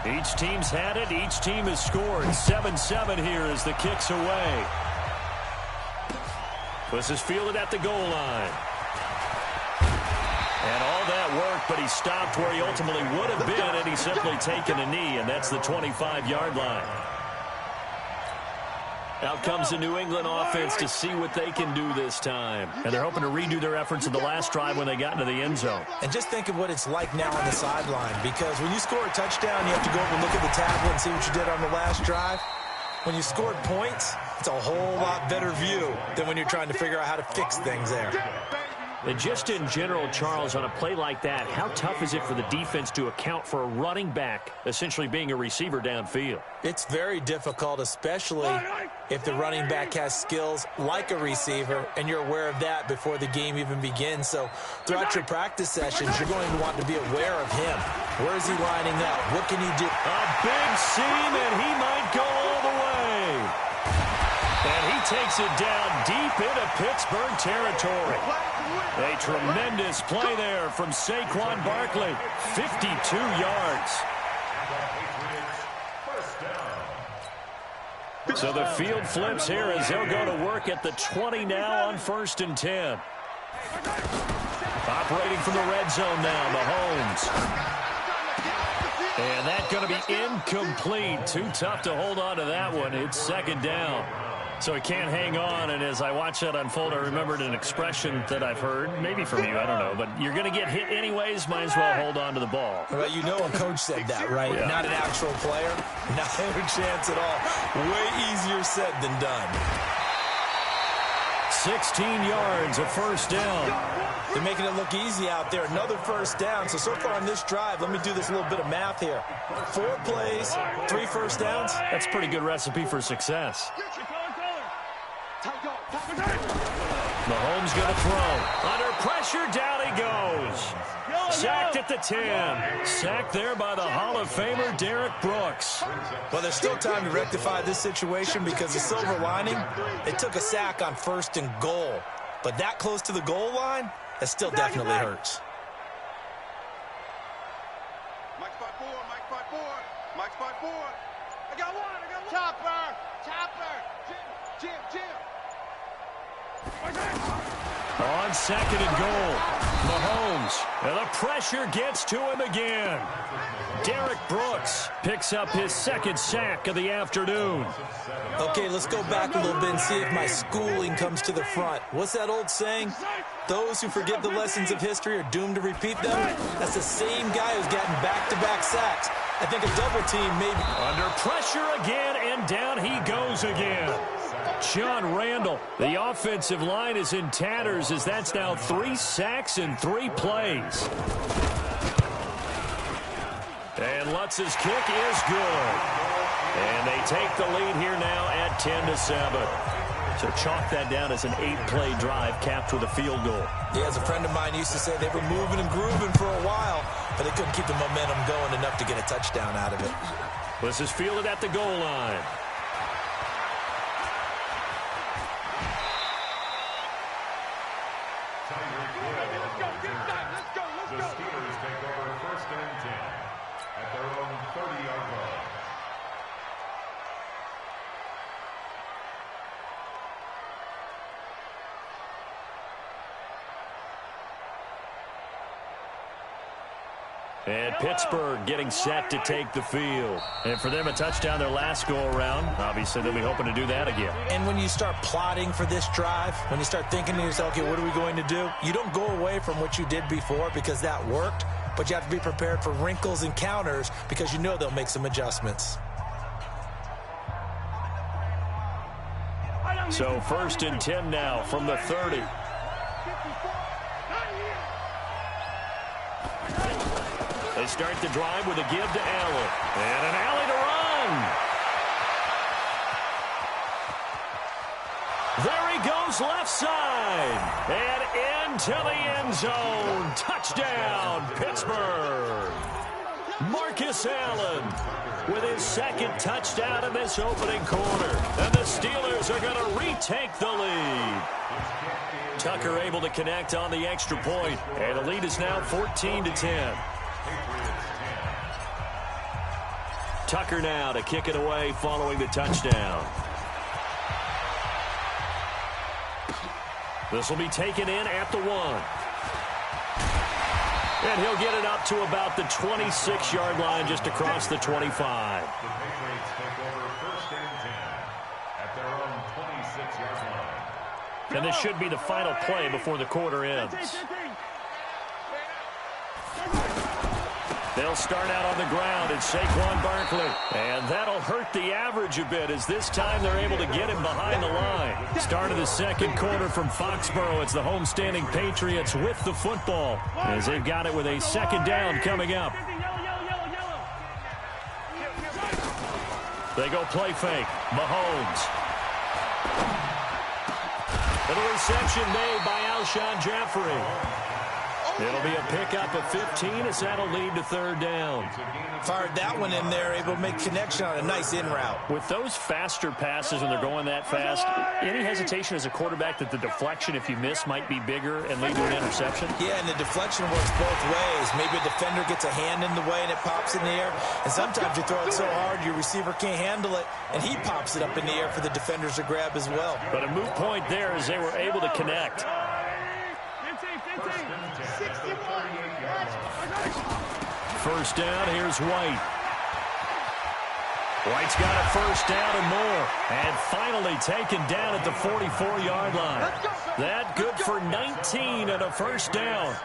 Each team's had it. Each team has scored. 7-7 here as the kick's away. This is fielded at the goal line. And all that work, but he stopped where he ultimately would have been, and he's simply taken a knee, and that's the 25-yard line. Out comes the New England offense to see what they can do this time. And they're hoping to redo their efforts of the last drive when they got into the end zone. And just think of what it's like now on the sideline, because when you score a touchdown, you have to go over and look at the tablet and see what you did on the last drive. When you scored points, it's a whole lot better view than when you're trying to figure out how to fix things there. And just in general, Charles, on a play like that, how tough is it for the defense to account for a running back essentially being a receiver downfield? It's very difficult, especially if the running back has skills like a receiver, and you're aware of that before the game even begins. So throughout your practice sessions, you're going to want to be aware of him. Where is he lining up? What can he do? A big seam, and he might go all the way. And he takes it down deep into Pittsburgh territory. A tremendous play there from Saquon Barkley. 52 yards. So the field flips here as they'll go to work at the 20 now on 1st and 10. Operating from the red zone now, Mahomes. And that's going to be incomplete. Too tough to hold on to that one. It's 2nd down. So he can't hang on, and as I watch that unfold, I remembered an expression that I've heard, maybe from you, I don't know, but you're going to get hit anyways, might as well hold on to the ball. Well, you know a coach said that, right? Yeah. Not an actual player. Not a chance at all. Way easier said than done. 16 yards, a 1st down. They're making it look easy out there. Another 1st down. So far on this drive, let me do this little bit of math here. 4 plays, 3 1st downs. That's a pretty good recipe for success. Mahomes going to throw. Under pressure, down he goes. Sacked at the 10. Sacked there by the Hall of Famer, Derek Brooks. Well, there's still time to rectify this situation because the silver lining, they took a sack on 1st and goal. But that close to the goal line, that still definitely hurts. Mike spot 4, Mike spot 4, Mike spot 4. I got one. Chopper. Jim. On 2nd and goal, Mahomes, and the pressure gets to him again. Derek Brooks picks up his 2nd sack of the afternoon. Okay, let's go back a little bit and see if my schooling comes to the front. What's that old saying? Those who forget the lessons of history are doomed to repeat them. That's the same guy who's gotten back-to-back sacks. I think a double team maybe. Under pressure again, and down he goes again. John Randall, the offensive line is in tatters as that's now 3 sacks in 3 plays. And Lutz's kick is good. And they take the lead here now at 10-7. So chalk that down as an 8-play drive capped with a field goal. Yeah, as a friend of mine used to say, they were moving and grooving for a while, but they couldn't keep the momentum going enough to get a touchdown out of it. This is fielded at the goal line. The Steelers take over 1st and 10 at their own 30-yard line. And Pittsburgh getting set to take the field. And for them, a touchdown their last go-around. Obviously, they'll be hoping to do that again. And when you start plotting for this drive, when you start thinking to yourself, okay, what are we going to do? You don't go away from what you did before because that worked, but you have to be prepared for wrinkles and counters because you know they'll make some adjustments. So 1st and 10 now from the 30. They start the drive with a give to Allen. And an alley to run. There he goes left side. And into the end zone. Touchdown, Pittsburgh. Marcus Allen with his 2nd touchdown in this opening quarter. And the Steelers are going to retake the lead. Tucker able to connect on the extra point. And the lead is now 14-10. Tucker now to kick it away following the touchdown. This will be taken in at the 1. And he'll get it up to about the 26-yard line, just across the 25. The Patriots take over first and 10 at their own 26-yard line. And this should be the final play before the quarter ends. They'll start out on the ground, and Saquon Barkley. And that'll hurt the average a bit, as this time they're able to get him behind the line. Start of the second quarter from Foxborough. It's the homestanding Patriots with the football, as they've got it with a second down coming up. They go play fake. Mahomes. And the reception made by Alshon Jeffrey. It'll be a pickup of 15 as that'll lead to third down. Fired that one in there, able to make connection on a nice in route. With those faster passes when they're going that fast, any hesitation as a quarterback that the deflection, if you miss, might be bigger and lead to an interception? Yeah, and the deflection works both ways. Maybe a defender gets a hand in the way and it pops in the air. And sometimes you throw it so hard your receiver can't handle it, and he pops it up in the air for the defenders to grab as well. But a moot point there as they were able to connect. First down, here's White. White's got a first down and more. And finally taken down at the 44-yard line. That good for 19 and a first down.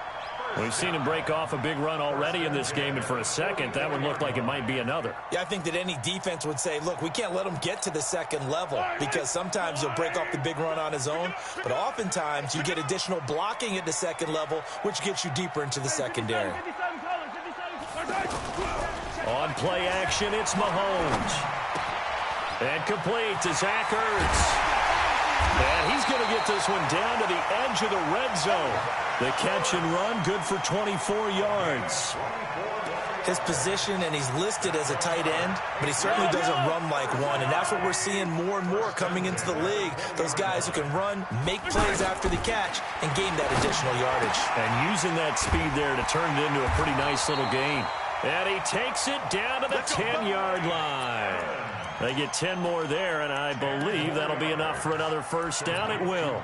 We've seen him break off a big run already in this game, and for a second, that one looked like it might be another. Yeah, I think that any defense would say, look, we can't let him get to the second level, because sometimes he'll break off the big run on his own, but oftentimes you get additional blocking at the second level, which gets you deeper into the secondary. On play action, it's Mahomes. And complete to Zach Ertz. And he's going to get this one down to the edge of the red zone. The catch and run, good for 24 yards. His position, and he's listed as a tight end, but he certainly doesn't run like one, and that's what we're seeing more and more coming into the league. Those guys who can run, make plays after the catch, and gain that additional yardage. And using that speed there to turn it into a pretty nice little gain. And he takes it down to the 10-yard line. They get 10 more there, and I believe that'll be enough for another first down. It will.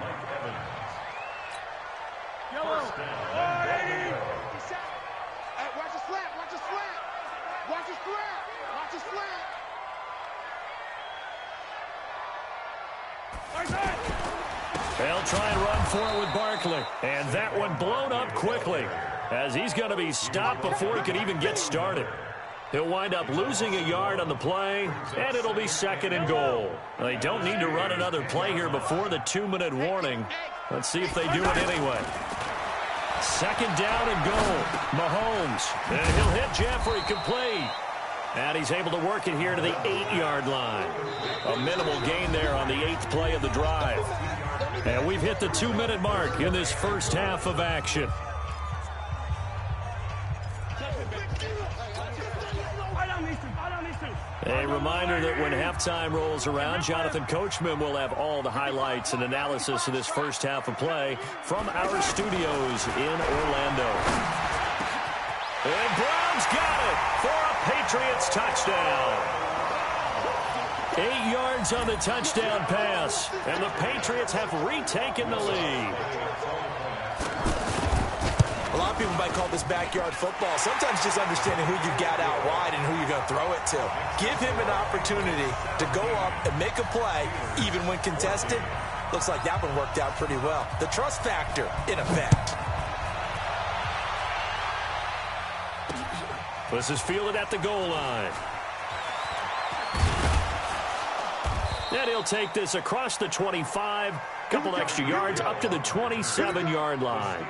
They'll try and run for it with Barkley. And that one blown up quickly, as he's going to be stopped before he can even get started. He'll wind up losing a yard on the play, and it'll be second and goal. They don't need to run another play here before the 2-minute warning. Let's see if they do it anyway. Second down and goal. Mahomes. And he'll hit Jeffrey complete. And he's able to work it here to the 8-yard line. A minimal gain there on the 8th play of the drive. And we've hit the 2-minute mark in this first half of action. A reminder that when halftime rolls around, Jonathan Coachman will have all the highlights and analysis of this first half of play from our studios in Orlando. And Brown's got it for a Patriots touchdown. 8 yards on the touchdown pass, and the Patriots have retaken the lead. A lot of people might call this backyard football. Sometimes just understanding who you got out wide and who you're going to throw it to. Give him an opportunity to go up and make a play, even when contested. Looks like that one worked out pretty well. The trust factor in effect. This is fielded at the goal line. And he'll take this across the 25, couple extra yards up to the 27-yard line.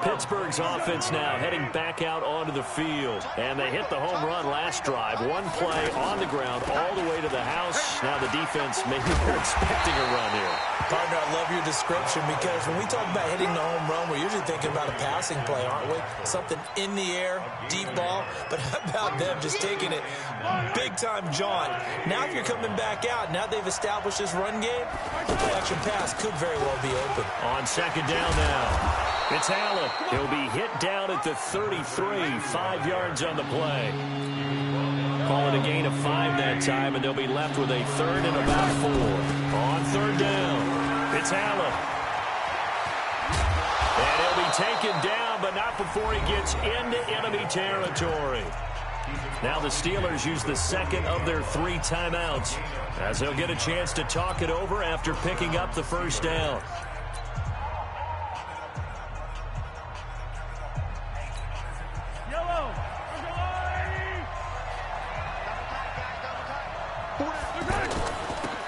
Pittsburgh's offense now heading back out onto the field. And they hit the home run last drive. One play on the ground all the way to the house. Now the defense, maybe they're expecting a run here. Partner, I love your description, because when we talk about hitting the home run, we're usually thinking about a passing play, aren't we? Something in the air, deep ball. But how about them just taking it big-time jaunt? Now if you're coming back out, now they've established this run game, the play-action pass could very well be open. On second down now. It's Allen. He'll be hit down at the 33, 5 yards on the play. Call it a gain of 5 that time, and they'll be left with a third and about 4. On third down, it's Allen. And he'll be taken down, but not before he gets into enemy territory. Now the Steelers use the second of their 3 timeouts, as they'll get a chance to talk it over after picking up the first down.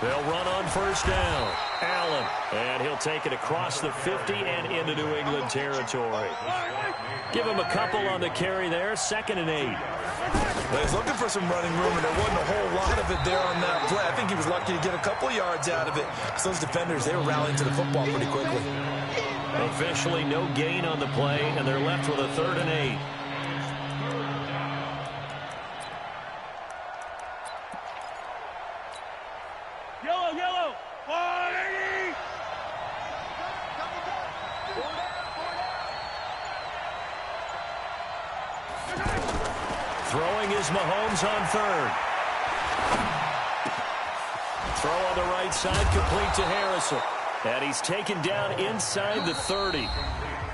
They'll run on first down. Allen, and he'll take it across the 50 and into New England territory. Give him a couple on the carry there, 2nd and 8. Well, he's looking for some running room, and there wasn't a whole lot of it there on that play. I think he was lucky to get a couple of yards out of it. So those defenders, they were rallying to the football pretty quickly. Officially no gain on the play, and they're left with a 3rd and 8. Yellow. 180. Throwing is Mahomes on 3rd. Throw on the right side, complete to Harrison. And he's taken down inside the 30.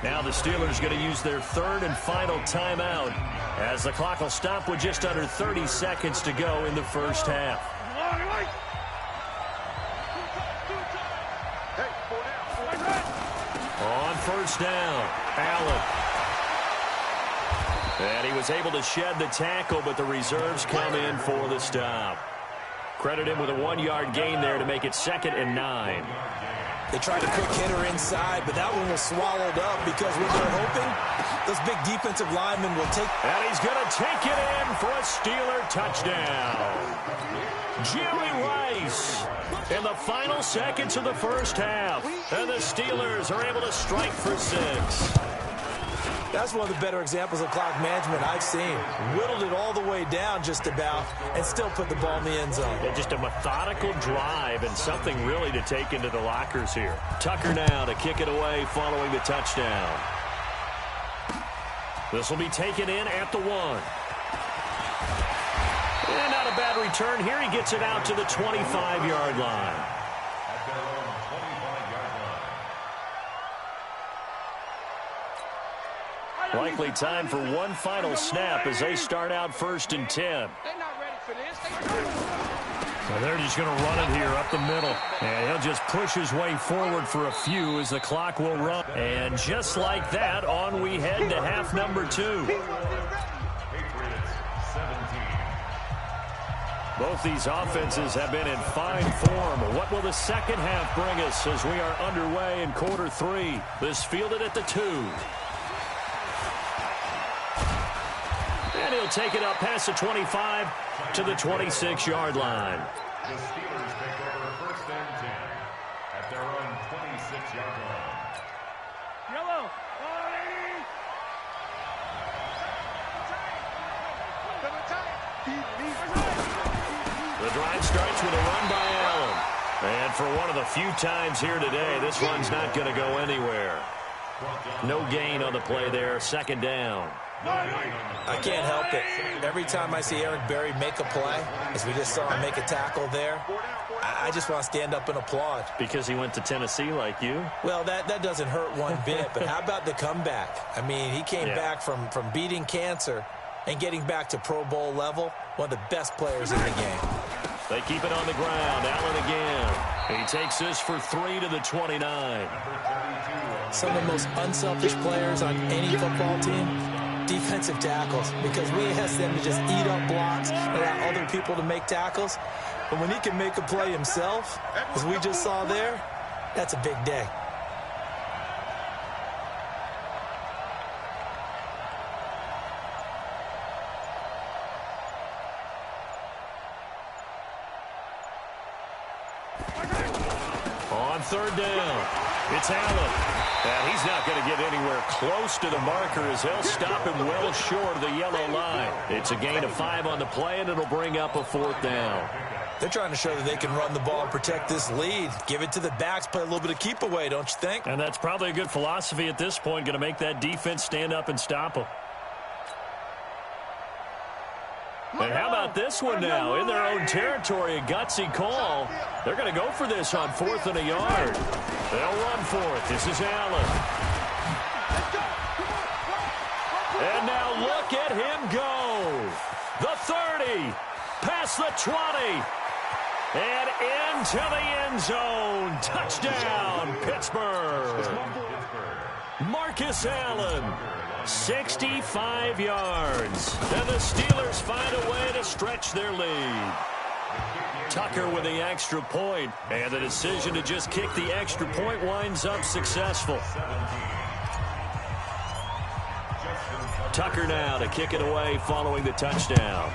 Now the Steelers going to use their 3rd and final timeout, as the clock will stop with just under 30 seconds to go in the first half. On first down, Allen. And he was able to shed the tackle, but the reserves come in for the stop. Credit him with a 1-yard gain there to make it 2nd and 9. They tried a quick hitter inside, but that one was swallowed up because what they're hoping, those big defensive linemen will take. And he's going to take it in for a Steeler touchdown. Jerry Rice in the final seconds of the first half. And the Steelers are able to strike for 6. That's one of the better examples of clock management I've seen. Whittled it all the way down just about and still put the ball in the end zone. Yeah, just a methodical drive and something really to take into the lockers here. Tucker now to kick it away following the touchdown. This will be taken in at the 1. And not a bad return here. He gets it out to the 25-yard line. Likely time for one final snap as they start out 1st and 10. They're not ready for this. So they're just going to run it here up the middle. And he'll just push his way forward for a few as the clock will run. And just like that, on we head to half number 2. Both these offenses have been in fine form. What will the second half bring us as we are underway in quarter 3? This fielded at the 2. And he'll take it up past the 25 to the 26-yard line. The Steelers take over 1st and 10 at their own 26-yard line. Yellow. 180. The drive starts with a run by Allen. And for one of the few times here today, this run's not going to go anywhere. No gain on the play there, 2nd down. I can't help it. Every time I see Eric Berry make a play, as we just saw him make a tackle there, I just want to stand up and applaud. Because he went to Tennessee like you? Well, that doesn't hurt one bit, but how about the comeback? I mean, he came back from beating cancer and getting back to Pro Bowl level, one of the best players in the game. They keep it on the ground. Allen again. He takes this for 3 to the 29. Some of the most unselfish players on any football team, defensive tackles, because we ask them to just eat up blocks, allow other people to make tackles. But when he can make a play himself, as we just saw there, that's a big day. On 3rd down, it's Allen. And he's not going to get anywhere close to the marker as he'll stop him well short of the yellow line. It's a gain of 5 on the play, and it'll bring up a 4th down. They're trying to show that they can run the ball and protect this lead. Give it to the backs, play a little bit of keep away, don't you think? And that's probably a good philosophy at this point, going to make that defense stand up and stop them. And how about this one now? In their own territory, a gutsy call. They're going to go for this on 4th and a yard. They'll run for it. This is Allen. And now look at him go. The 30, past the 20, and into the end zone. Touchdown, Pittsburgh. Marcus Allen. 65 yards. And the Steelers find a way to stretch their lead. Tucker with the extra point, and the decision to just kick the extra point winds up successful. Tucker now to kick it away following the touchdown.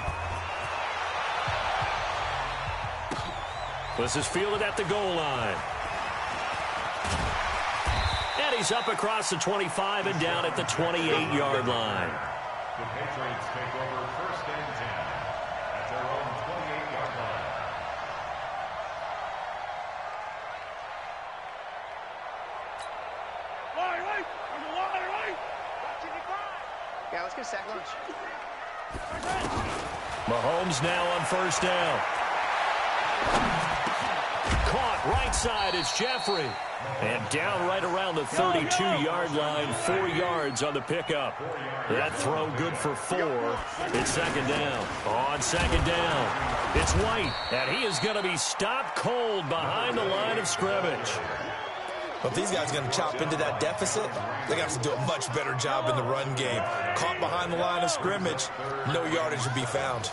This is fielded at the goal line. And he's up across the 25 and down at the 28-yard line. The Patriots take over 1st and 10 at their own 28-yard line. Yeah, let's get a sack lunch. Mahomes now on 1st down. Caught right side is Jeffrey. And down right around the 32-yard line, 4 yards on the pickup. That throw good for 4. It's 2nd down. On 2nd down, it's White, and he is going to be stopped cold behind the line of scrimmage. But if these guys are going to chop into that deficit, they're going to have to do a much better job in the run game. Caught behind the line of scrimmage, no yardage to be found.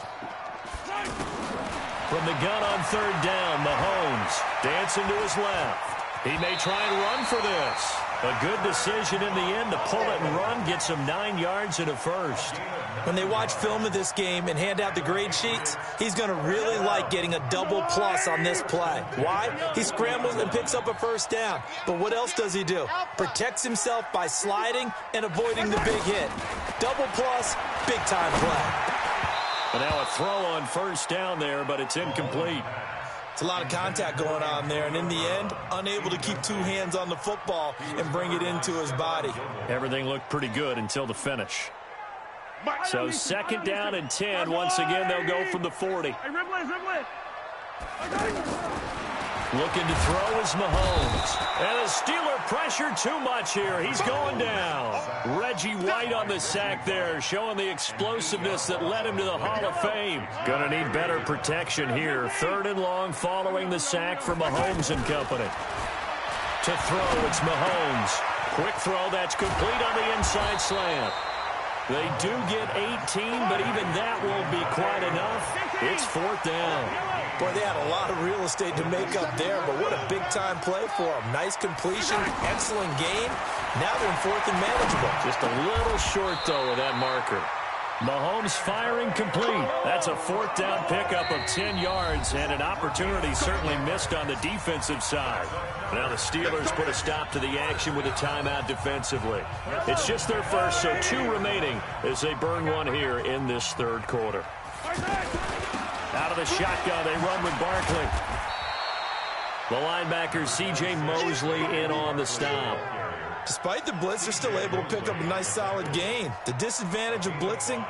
From the gun on 3rd down, Mahomes dancing to his left. He may try and run for this. A good decision in the end to pull it and run, gets him 9 yards and a first. When they watch film of this game and hand out the grade sheets, he's going to really like getting a double plus on this play. Why? He scrambles and picks up a 1st down. But what else does he do? Protects himself by sliding and avoiding the big hit. Double plus, big time play. And now a throw on 1st down there, but it's incomplete. It's a lot of contact going on there, and in the end, unable to keep 2 hands on the football and bring it into his body. Everything looked pretty good until the finish. So 2nd down and 10. Once again, they'll go from the 40. Looking to throw is Mahomes. And the Steeler pressure too much here. He's going down. Reggie White on the sack there, showing the explosiveness that led him to the Hall of Fame. Going to need better protection here. 3rd and long following the sack from Mahomes and company. To throw, it's Mahomes. Quick throw, that's complete on the inside slant. They do get 18, but even that won't be quite enough. It's 4th down. Boy, they had a lot of real estate to make up there, but what a big-time play for them. Nice completion, excellent game. Now they're in 4th and manageable. Just a little short, though, with that marker. Mahomes firing complete. That's a 4th down pickup of 10 yards, and an opportunity certainly missed on the defensive side. Now the Steelers put a stop to the action with a timeout defensively. It's just their first, so 2 remaining as they burn one here in this 3rd quarter. Out of the shotgun, they run with Barkley. The linebacker, C.J. Mosley, in on the stop. Despite the blitz, they're still able to pick up a nice, solid gain. The disadvantage of blitzing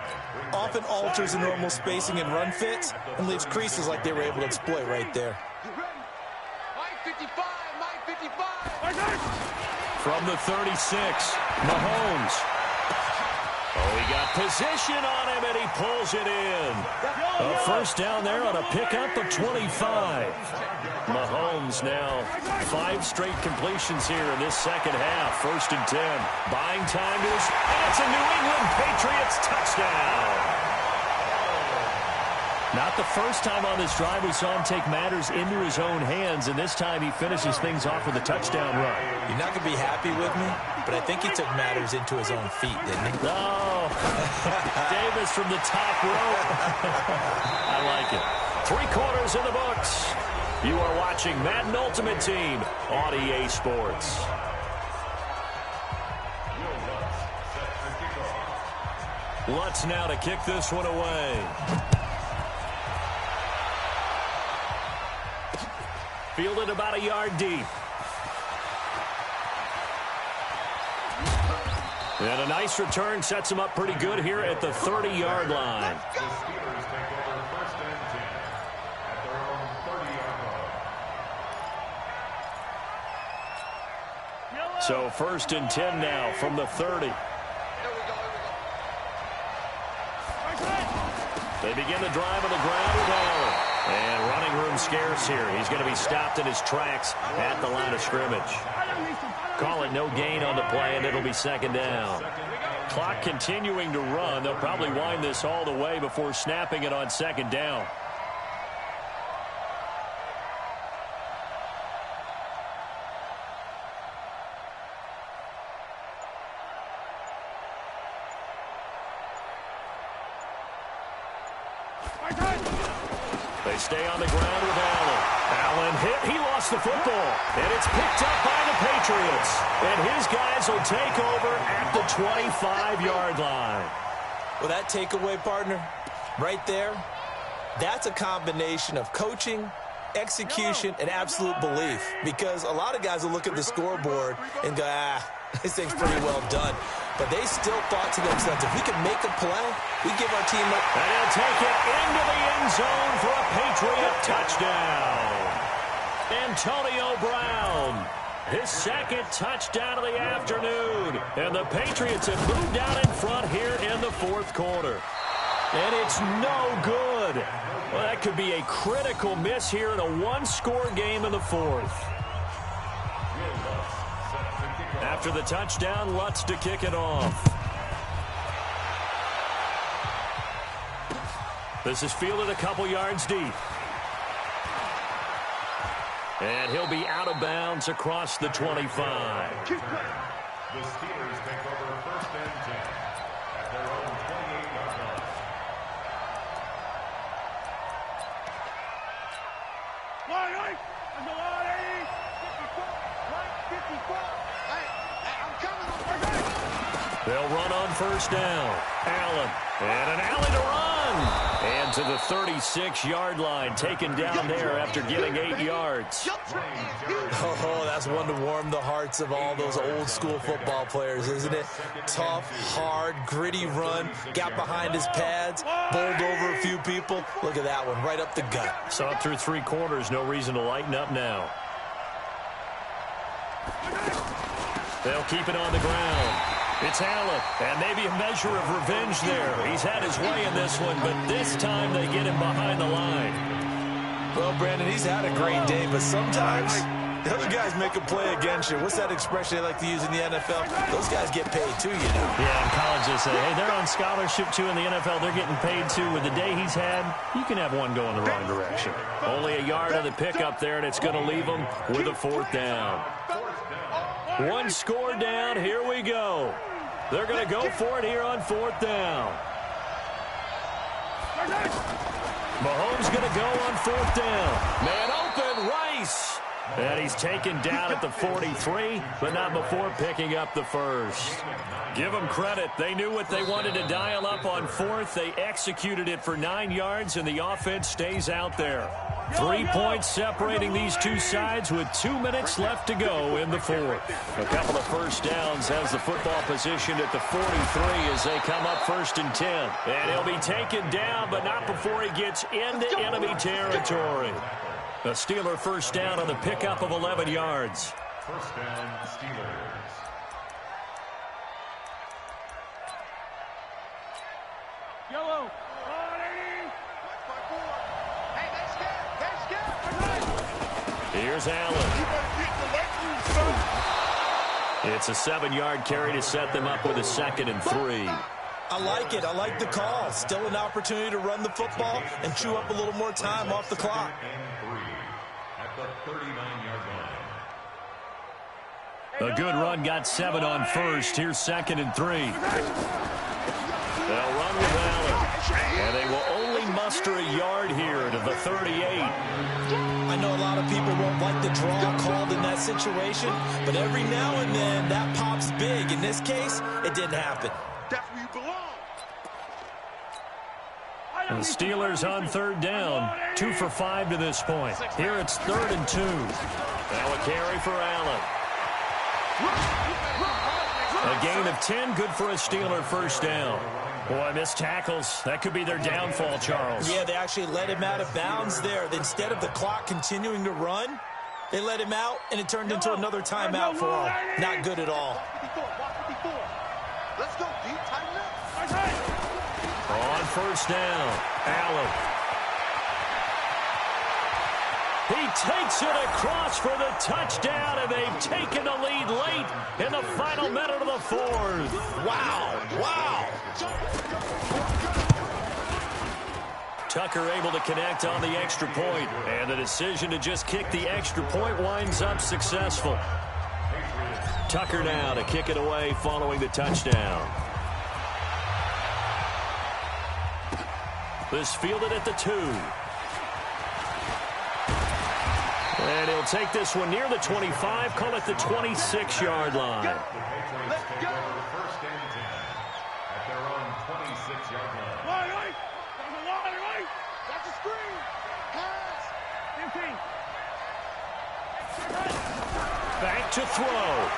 often alters the normal spacing and run fits and leaves creases like they were able to exploit right there. From the 36, Mahomes. Oh, he got position on him, and he pulls it in. A 1st down there on a pickup of 25. Mahomes now 5 straight completions here in this 2nd half. 1st and 10. Buying time to his... And it's a New England Patriots touchdown. Not the first time on this drive we saw him take matters into his own hands, and this time he finishes things off with a touchdown run. You're not going to be happy with me, but I think he took matters into his own feet, didn't he? No. Davis from the top rope. I like it. 3 quarters in the books. You are watching Madden Ultimate Team on EA Sports. Lutz now to kick this one away. fielded about a yard deep. And a nice return sets him up pretty good here at the 30-yard line. The Steelers take over first and 10 at their own 30-yard line. So first and 10 now from the 30. They begin the drive on the ground with Allen. And running room scarce here. He's going to be stopped in his tracks at the line of scrimmage. Call it no gain on the play, and it'll be second down. Clock continuing to run. They'll probably wind this all the way before snapping it on second down. They stay on the ground with Allen. Allen hit. He lost the football. And it's picked up by the Patriots. And his guys will take over at the 25-yard line. Well, that takeaway, partner, right there, that's a combination of coaching, execution, and absolute belief. Because a lot of guys will look at the scoreboard and go, this thing's pretty well done. But they still thought to themselves, if we can make a play, we give our team a... And he'll take it into the end zone for a Patriot touchdown. Antonio Brown, his second touchdown of the afternoon. And the Patriots have moved out in front here in the fourth quarter. And it's no good. Well, that could be a critical miss here in a one-score game in the fourth. After the touchdown, Lutz to kick it off. This is fielded a couple yards deep. And he'll be out of bounds across the 25. The Steelers take over first and 10 at their own 28-yard line. They'll run on first down. Allen. And an alley to run. And to the 36-yard line. Taken down there after getting 8 yards. Oh, that's one to warm the hearts of all those old-school football players, isn't it? Tough, hard, gritty run. Got behind his pads. Bowled over a few people. Look at that one, right up the gut. Saw it through 3 quarters. No reason to lighten up now. They'll keep it on the ground. It's Allen, and maybe a measure of revenge there. He's had his way in this one, but this time they get him behind the line. Well, Brandon, he's had a great day, but sometimes the other guys make a play against you. What's that expression they like to use in the NFL? Those guys get paid too, you know. Yeah, in college they say, hey, they're on scholarship too. In the NFL, they're getting paid too. With the day he's had, you can have one going the wrong direction. Only a yard of the pickup there, and it's going to leave him with a fourth down. One score down. Here we go. They're going to go for it here on fourth down. Mahomes going to go on fourth down. Man open, Rice. And he's taken down at the 43, but not before picking up the first. Give them credit. They knew what they wanted to dial up on fourth. They executed it for 9 yards, and the offense stays out there. 3 points separating these two sides with 2 minutes left to go in the fourth. A couple of first downs has the football position at the 43 as they come up first and 10. And he'll be taken down, but not before he gets into enemy territory. A Steeler first down on the pickup of 11 yards. First down, Steelers. Yellow. Here's Allen. It's a 7-yard carry to set them up with a 2nd and 3. I like it. I like the call. Still an opportunity to run the football and chew up a little more time off the clock. At the 39-yard line. A good run got 7 on first. Here's 2nd and 3. They'll run with Allen. And they will only muster a yard here to the 38. I know a lot of people won't like the draw called in that situation, but every now and then that pops big. In this case, it didn't happen. That's where you belong. The Steelers on third down. 2 for 5 to this point. Here it's 3rd and 2. Now a carry for Allen. A gain of 10, good for a Steeler first down. Boy, missed tackles. That could be their downfall, Charles. Yeah, they actually let him out of bounds there. Instead of the clock continuing to run, they let him out, and it turned into another timeout for them. Not good at all. Let's go, D. Tighten up. On first down, Allen. He takes it across for the touchdown, and they've taken the lead late in the final minute of the 4th. Wow, wow. Tucker able to connect on the extra point, and the decision to just kick the extra point winds up successful. Tucker now to kick it away following the touchdown. This fielded at the 2. And he'll take this one near the 25, call it the 26-yard line. The Patriots take over 1st and 10 at their own 26-yard line. That's a screen. Pass. 15. Back to throw.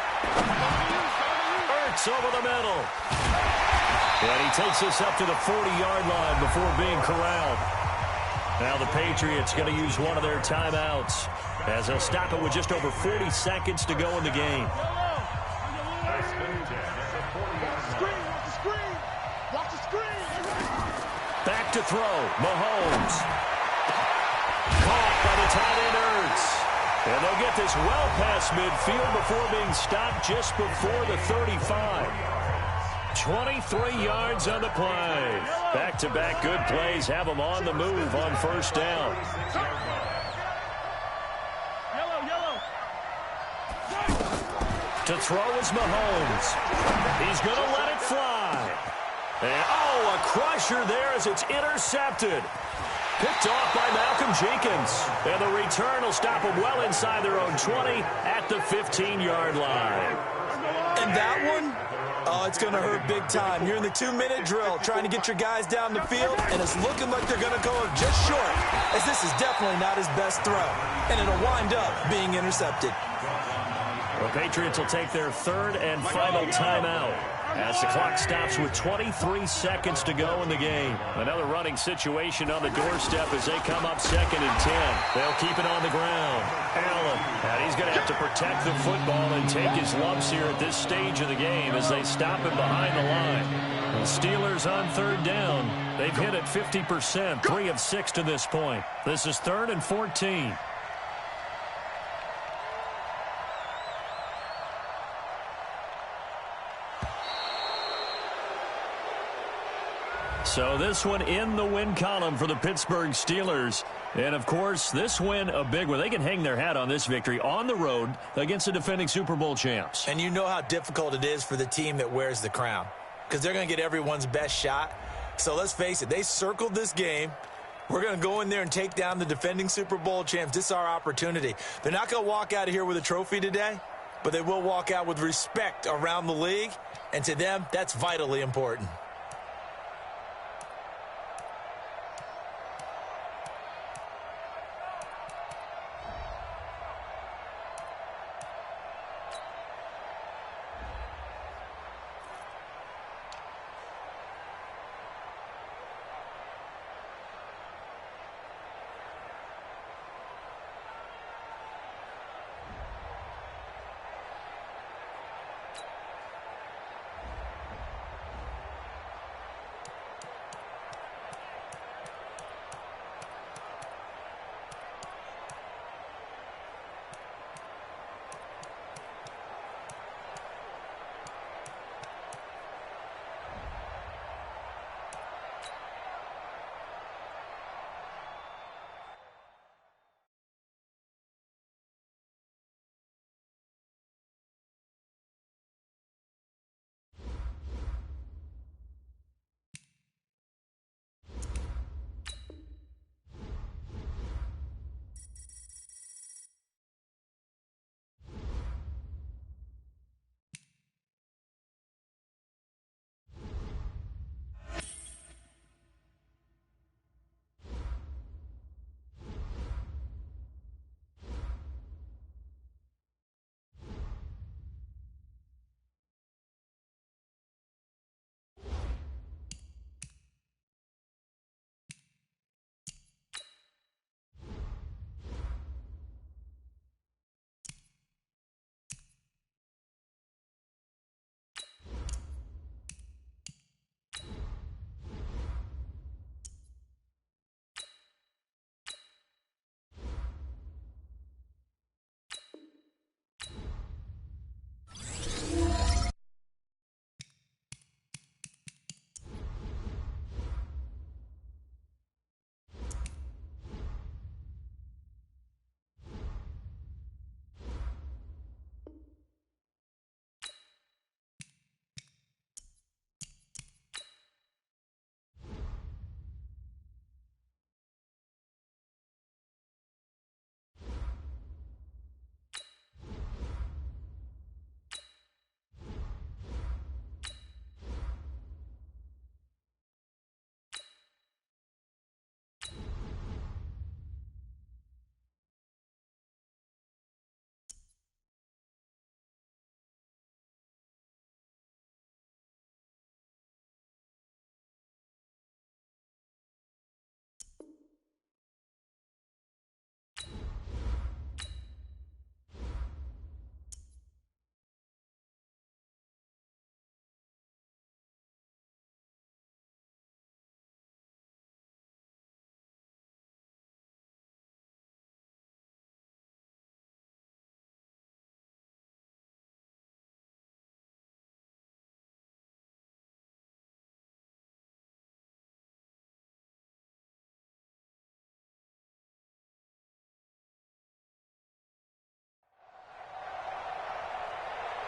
Ertz over the middle. And he takes this up to the 40-yard line before being corralled. Now the Patriots going to use one of their timeouts as they'll stop it with just over 40 seconds to go in the game. Back to throw. Mahomes. Caught by the tight end Ertz. And they'll get this well past midfield before being stopped just before the 35. 23 yards on the play. Back-to-back good plays have them on the move on first down. To throw is Mahomes. He's going to let it fly. And, oh, a crusher there as it's intercepted. Picked off by Malcolm Jenkins. And the return will stop them well inside their own 20 at the 15-yard line. And that one, oh, it's going to hurt big time. You're in the 2-minute drill trying to get your guys down the field, and it's looking like they're going to go just short, as this is definitely not his best throw, and it'll wind up being intercepted. The Patriots will take their 3rd and final timeout as the clock stops with 23 seconds to go in the game. Another running situation on the doorstep as they come up 2nd and 10. They'll keep it on the ground. Allen, and he's going to have to protect the football and take his lumps here at this stage of the game as they stop him behind the line. The Steelers on 3rd down. They've hit it 50%, 3 of 6 to this point. This is 3rd and 14. So this one in the win column for the Pittsburgh Steelers. And, of course, this win a big one. They can hang their hat on this victory on the road against the defending Super Bowl champs. And you know how difficult it is for the team that wears the crown, because they're going to get everyone's best shot. So let's face it, they circled this game. We're going to go in there and take down the defending Super Bowl champs. This is our opportunity. They're not going to walk out of here with a trophy today, but they will walk out with respect around the league. And to them, that's vitally important.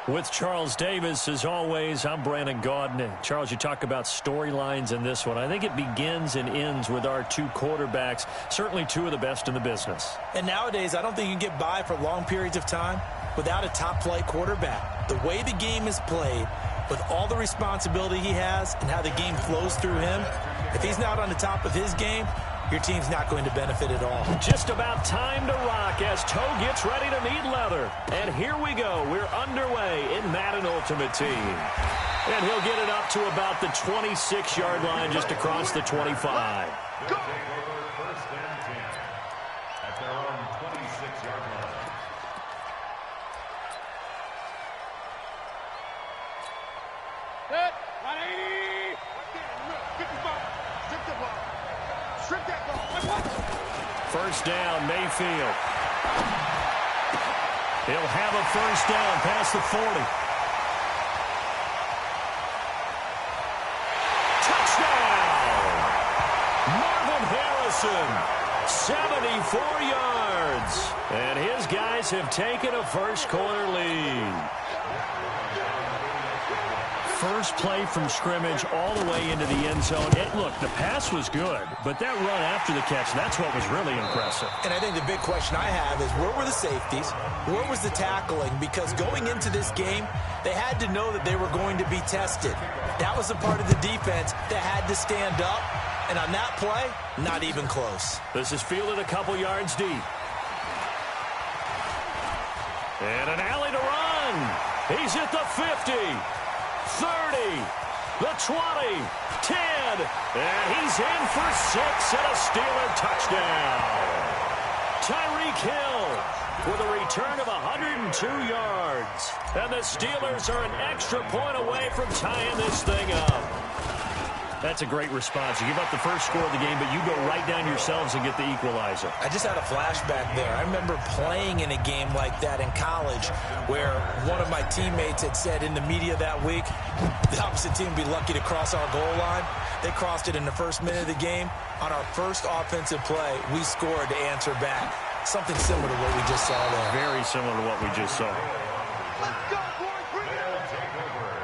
With Charles Davis, as always, I'm Brandon Gaudin. Charles, you talk about storylines in this one. I think it begins and ends with our two quarterbacks, certainly two of the best in the business. And nowadays, I don't think you can get by for long periods of time without a top-flight quarterback. The way the game is played, with all the responsibility he has and how the game flows through him, if he's not on the top of his game, your team's not going to benefit at all. Just about time to rock as Toe gets ready to meet leather. And here we go. We're underway in Madden Ultimate Team. And he'll get it up to about the 26-yard line, just across the 25. Go! First and 10 at their own 26-yard line. Set. 180. Get the ball. Strip the ball. Strip that ball. First down, Mayfield. He'll have a first down past the 40. Touchdown! Marvin Harrison, 74 yards. And his guys have taken a first-quarter lead. First play from scrimmage all the way into the end zone. Look, the pass was good, but that run after the catch, that's what was really impressive. And I think the big question I have is, where were the safeties? Where was the tackling? Because going into this game, they had to know that they were going to be tested. That was a part of the defense that had to stand up. And on that play, not even close. This is fielded a couple yards deep. And an alley to run. He's at the 50. 30, the 20, 10, and he's in for 6 and a Steeler touchdown. Tyreek Hill with a return of 102 yards. And the Steelers are an extra point away from tying this thing up. That's a great response. You give up the first score of the game, but you go right down yourselves and get the equalizer. I just had a flashback there. I remember playing in a game like that in college where one of my teammates had said in the media that week, the opposite team would be lucky to cross our goal line. They crossed it in the first minute of the game. On our first offensive play, we scored to answer back. Something similar to what we just saw there. Very similar to what we just saw. Let's go, boys. Bring it on. Take over.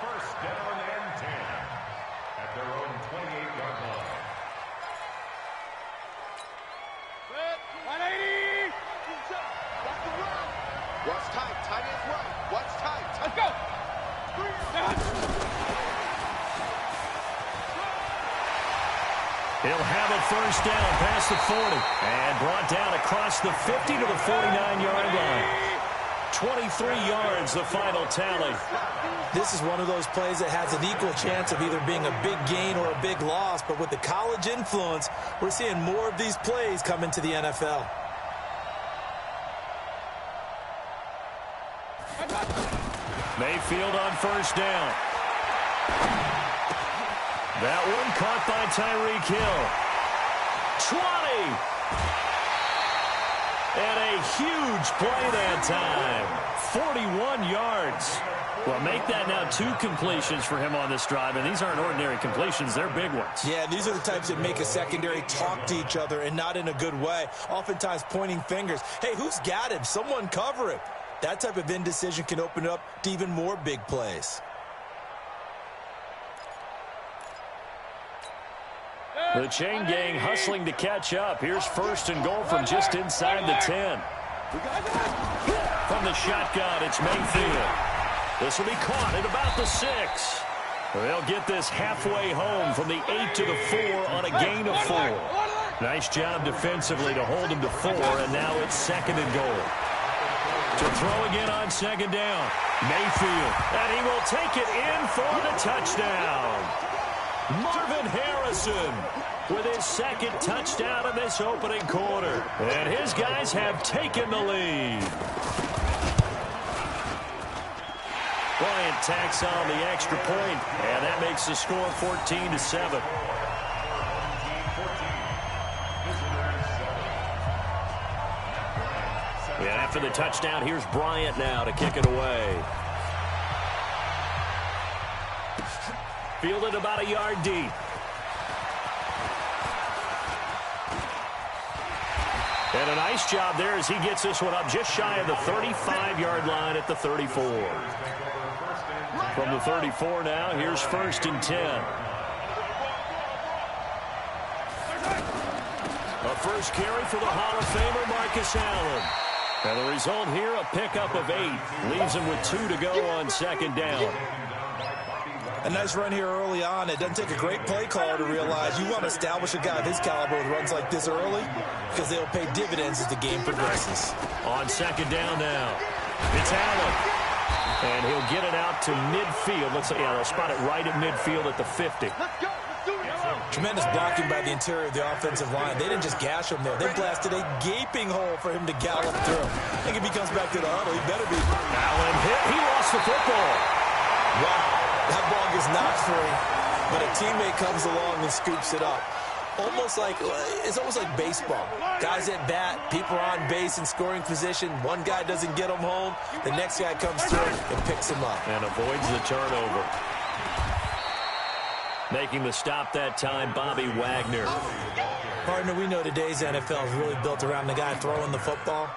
First down and 10 at their own 28-yard line. Set. 180. That's the run. What's tight? Tight ends run. What's tight? Let's go. He'll have a first down past the 40 and brought down across the 50 to the 49-yard line. 23 yards, the final tally. This is one of those plays that has an equal chance of either being a big gain or a big loss, but with the college influence, we're seeing more of these plays come into the NFL. Mayfield on first down. That one caught by Tyreek Hill. 20. And a huge play that time. 41 yards. Well, make that now 2 completions for him on this drive, and these aren't ordinary completions. They're big ones. Yeah, these are the types that make a secondary talk to each other, and not in a good way. Oftentimes pointing fingers. Hey, who's got him? Someone cover him. That type of indecision can open up to even more big plays. The chain gang hustling to catch up. Here's first and goal from just inside the 10. From the shotgun, it's Mayfield. This will be caught at about the 6. They'll get this halfway home from the 8 to the 4 on a gain of 4. Nice job defensively to hold him to 4, and now it's second and goal. To throw again on second down. Mayfield, and he will take it in for the touchdown. Marvin Harrison with his second touchdown in this opening quarter. And his guys have taken the lead. Bryant tacks on the extra point, and that makes the score 14-7. And after the touchdown, here's Bryant now to kick it away. Fielded about a yard deep. And And a nice job there as he gets this one up just shy of the 35-yard line at the 34. From the 34 now, here's 1st and 10. A first carry for the Hall of Famer Marcus Allen. And the result here, a pickup of 8. Leaves him with 2 to go on 2nd down. A nice run here early on. It doesn't take a great play caller to realize you want to establish a guy of his caliber with runs like this early because they'll pay dividends as the game progresses. On 2nd down now, it's Allen. And he'll get it out to midfield. Looks like, they'll spot it right at midfield at the 50. Tremendous blocking by the interior of the offensive line. They didn't just gash him there. They blasted a gaping hole for him to gallop through. I think if he comes back to the huddle, he better be. Allen hit. He lost the football. Wow. That ball gets knocked free, but a teammate comes along and scoops it up. It's almost like baseball. Guys at bat, people are on base in scoring position. One guy doesn't get him home. The next guy comes through and picks him up. And avoids the turnover. Making the stop that time, Bobby Wagner. Partner, we know today's NFL is really built around the guy throwing the football.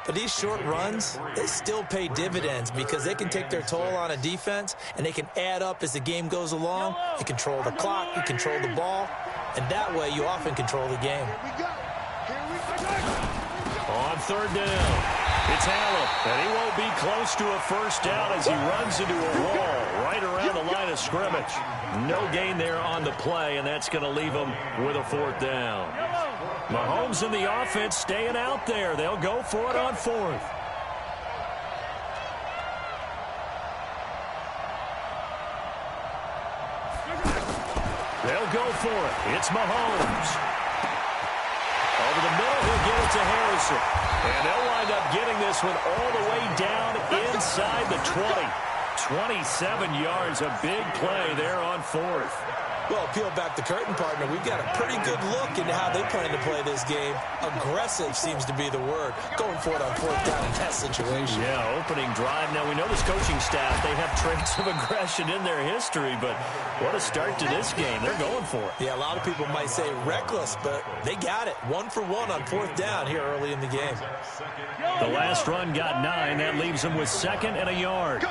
But these short runs, they still pay dividends because they can take their toll on a defense, and they can add up as the game goes along. You control the clock, you control the ball, and that way you often control the game. On 3rd down, it's Allen, and he won't be close to a first down as he runs into a wall right around the line of scrimmage. No gain there on the play, and that's going to leave him with a 4th down. Mahomes and the offense staying out there. They'll go for it on 4th. They'll go for it. It's Mahomes. Over the middle, he'll get it to Harrison. And they'll wind up getting this one all the way down inside the 20. 27 yards, a big play there on 4th. Well, peel back the curtain, partner. We've got a pretty good look into how they plan to play this game. Aggressive seems to be the word. Going for it on 4th down in that situation. Yeah, opening drive. Now, we know this coaching staff, they have traits of aggression in their history, but what a start to this game. They're going for it. Yeah, a lot of people might say reckless, but they got it. 1 for 1 on 4th down here early in the game. The last run got 9. That leaves them with 2nd and a yard.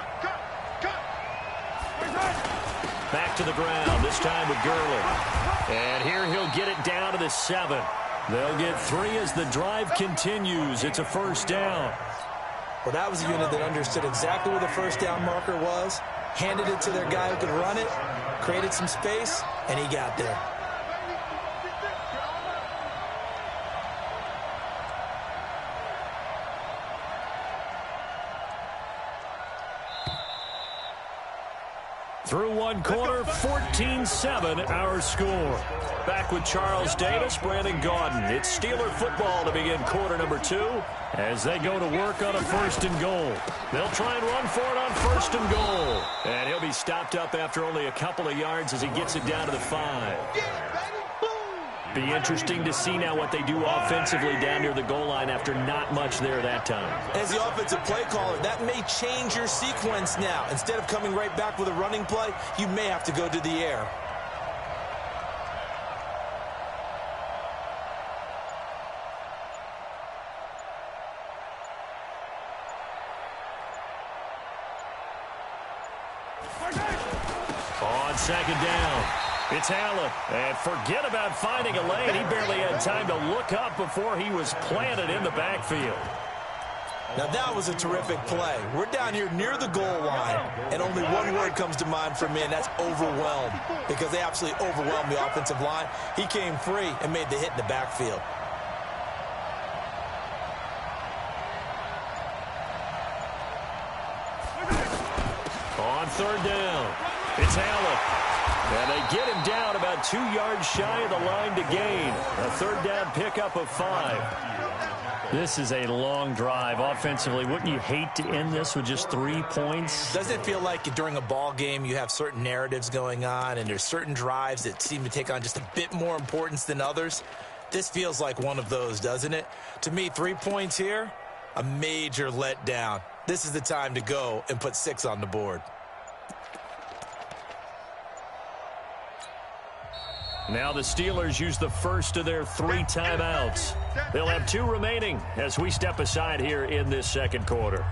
Back to the ground, this time with Gurley. And here he'll get it down to the 7. They'll get 3 as the drive continues. It's a first down. Well, that was a unit that understood exactly where the first down marker was, handed it to their guy who could run it, created some space, and he got there. Through one quarter, 14-7 our score. Back with Charles Davis, Brandon Gaudin. It's Steeler football to begin quarter number 2 as they go to work on a 1st and goal. They'll try and run for it on 1st and goal. And he'll be stopped up after only a couple of yards as he gets it down to the 5. Be interesting to see now what they do offensively down near the goal line after not much there that time. As the offensive play caller, that may change your sequence now. Instead of coming right back with a running play, you may have to go to the air. On 2nd down, it's Allen. And forget about finding a lane. He barely had time to look up before he was planted in the backfield. Now, that was a terrific play. We're down here near the goal line, and only one word comes to mind for me, and that's overwhelmed, because they absolutely overwhelmed the offensive line. He came free and made the hit in the backfield. On 3rd down, it's Allen. And they get him down about 2 yards shy of the line to gain. A 3rd down pickup of 5. This is a long drive. Offensively, wouldn't you hate to end this with just 3 points? Doesn't it feel like during a ball game you have certain narratives going on and there's certain drives that seem to take on just a bit more importance than others? This feels like one of those, doesn't it? To me, 3 points here, a major letdown. This is the time to go and put 6 on the board. Now the Steelers use the first of their 3 timeouts. They'll have 2 remaining as we step aside here in this second quarter.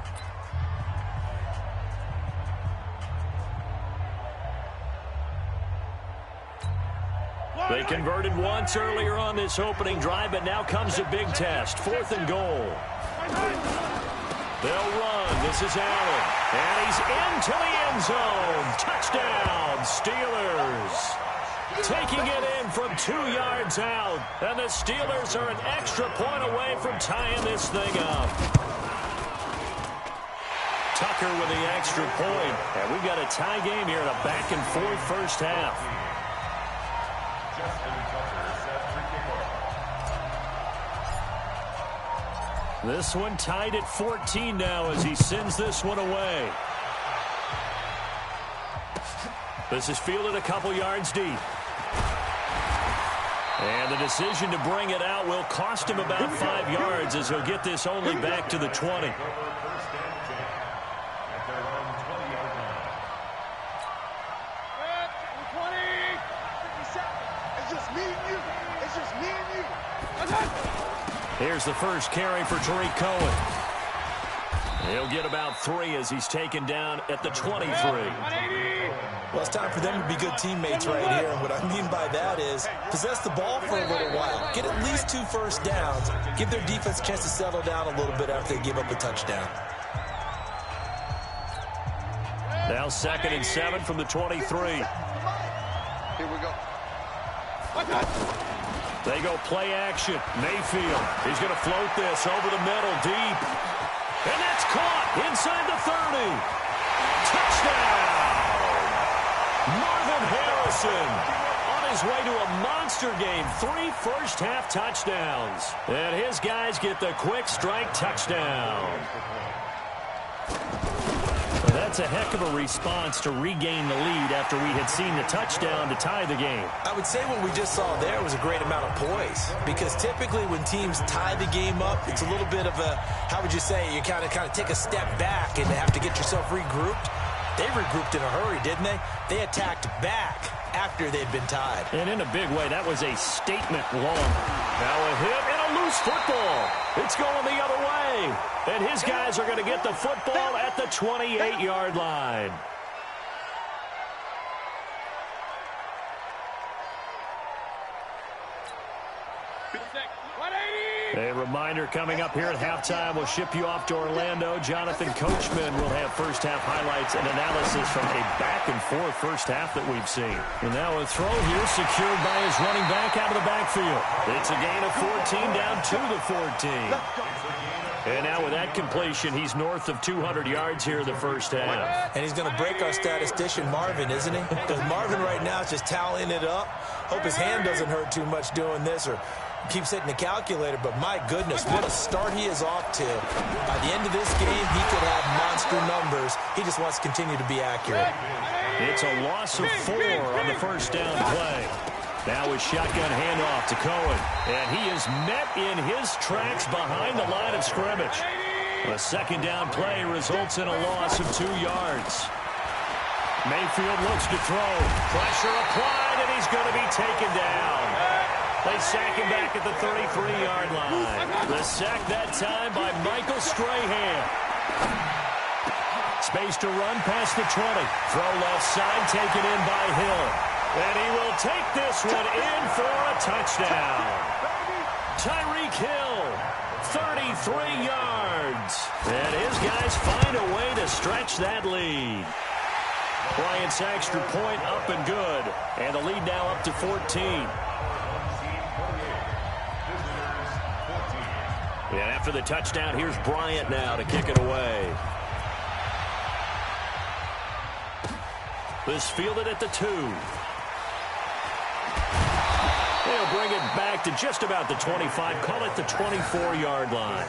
They converted once earlier on this opening drive, but now comes a big test. 4th and goal. They'll run. This is Allen. And he's into the end zone. Touchdown, Steelers. Taking it in from 2 yards out. And the Steelers are an extra point away from tying this thing up. Tucker with the extra point. And we've got a tie game here in a back-and-forth first half. This one tied at 14 now as he sends this one away. This is fielded a couple yards deep. And the decision to bring it out will cost him about 5 yards as he'll get this only back to the 20. Here's the first carry for Tariq Cohen. He'll get about 3 as he's taken down at the 23. Well, it's time for them to be good teammates right here. And what I mean by that is possess the ball for a little while. Get at least 2 first downs. Give their defense a chance to settle down a little bit after they give up a touchdown. Now 2nd and 7 from the 23. Here we go. They go play action. Mayfield. He's going to float this over the middle deep. And that's caught inside the 30. Touchdown! Marvin Harrison on his way to a monster game. 3 first-half touchdowns. And his guys get the quick strike touchdown. That's a heck of a response to regain the lead after we had seen the touchdown to tie the game. I would say what we just saw there was a great amount of poise, because typically when teams tie the game up, it's a little bit of a, how would you say, you kind of take a step back and have to get yourself regrouped. They regrouped in a hurry, didn't they? They attacked back after they'd been tied. And in a big way, that was a statement long. Now a hit and a loose football. It's going the other way. And his guys are going to get the football at the 28-yard line. A reminder coming up here at halftime. We'll ship you off to Orlando. Jonathan Coachman will have first-half highlights and analysis from a back-and-forth first half that we've seen. And now a throw here secured by his running back out of the backfield. It's a gain of 14 down to the 14. And now with that completion, he's north of 200 yards here in the first half. And he's going to break our statistician, Marvin, isn't he? Because Marvin right now is just tallying it up. Hope his hand doesn't hurt too much doing this, or keeps hitting the calculator, but my goodness, what a start he is off to. By the end of this game, he could have monster numbers. He just wants to continue to be accurate. It's a loss of 4 on the first down play. Now a shotgun handoff to Cohen, and he is met in his tracks behind the line of scrimmage. A second down play results in a loss of 2 yards. Mayfield looks to throw. Pressure applied, and he's going to be taken down. They sack him back at the 33-yard line. The sack that time by Michael Strahan. Space to run past the 20. Throw left side, taken in by Hill. And he will take this one in for a touchdown. Tyreek Hill, 33 yards. And his guys find a way to stretch that lead. Bryant's extra point up and good. And the lead now up to 14. And after the touchdown, here's Bryant now to kick it away. This fielded at the 2. They'll bring it back to just about the 25. Call it the 24-yard line.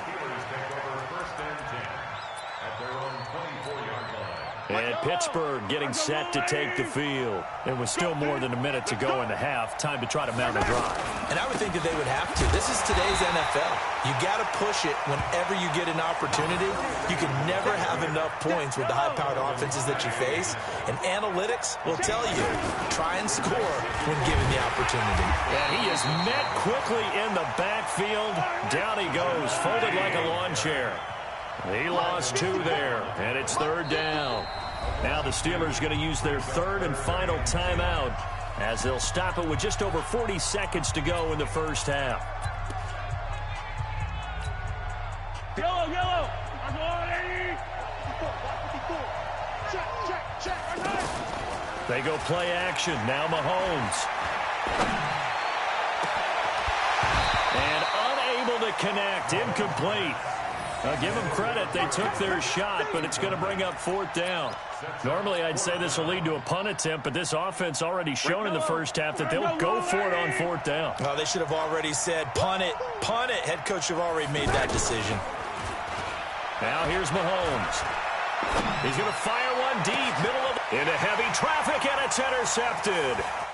And Pittsburgh getting set to take the field. There was still more than a minute to go in the half. Time to try to mount a drive. And I would think that they would have to. This is today's NFL. You got to push it whenever you get an opportunity. You can never have enough points with the high-powered offenses that you face. And analytics will tell you, try and score when given the opportunity. And he is met quickly in the backfield. Down he goes, folded like a lawn chair. He lost 2 there, and it's 3rd down. Now the Steelers going to use their 3rd and final timeout as they'll stop it with just over 40 seconds to go in the first half. Yellow, yellow. Check. They go play action. Now Mahomes. And unable to connect. Incomplete. Give them credit. They took their shot, but it's going to bring up 4th down. Normally, I'd say this will lead to a punt attempt, but this offense already shown in the first half that they'll go for it on 4th down. Oh, they should have already said, punt it, punt it. Head coach should have already made that decision. Now here's Mahomes. He's going to fire one deep, middle of into heavy traffic, and it's intercepted.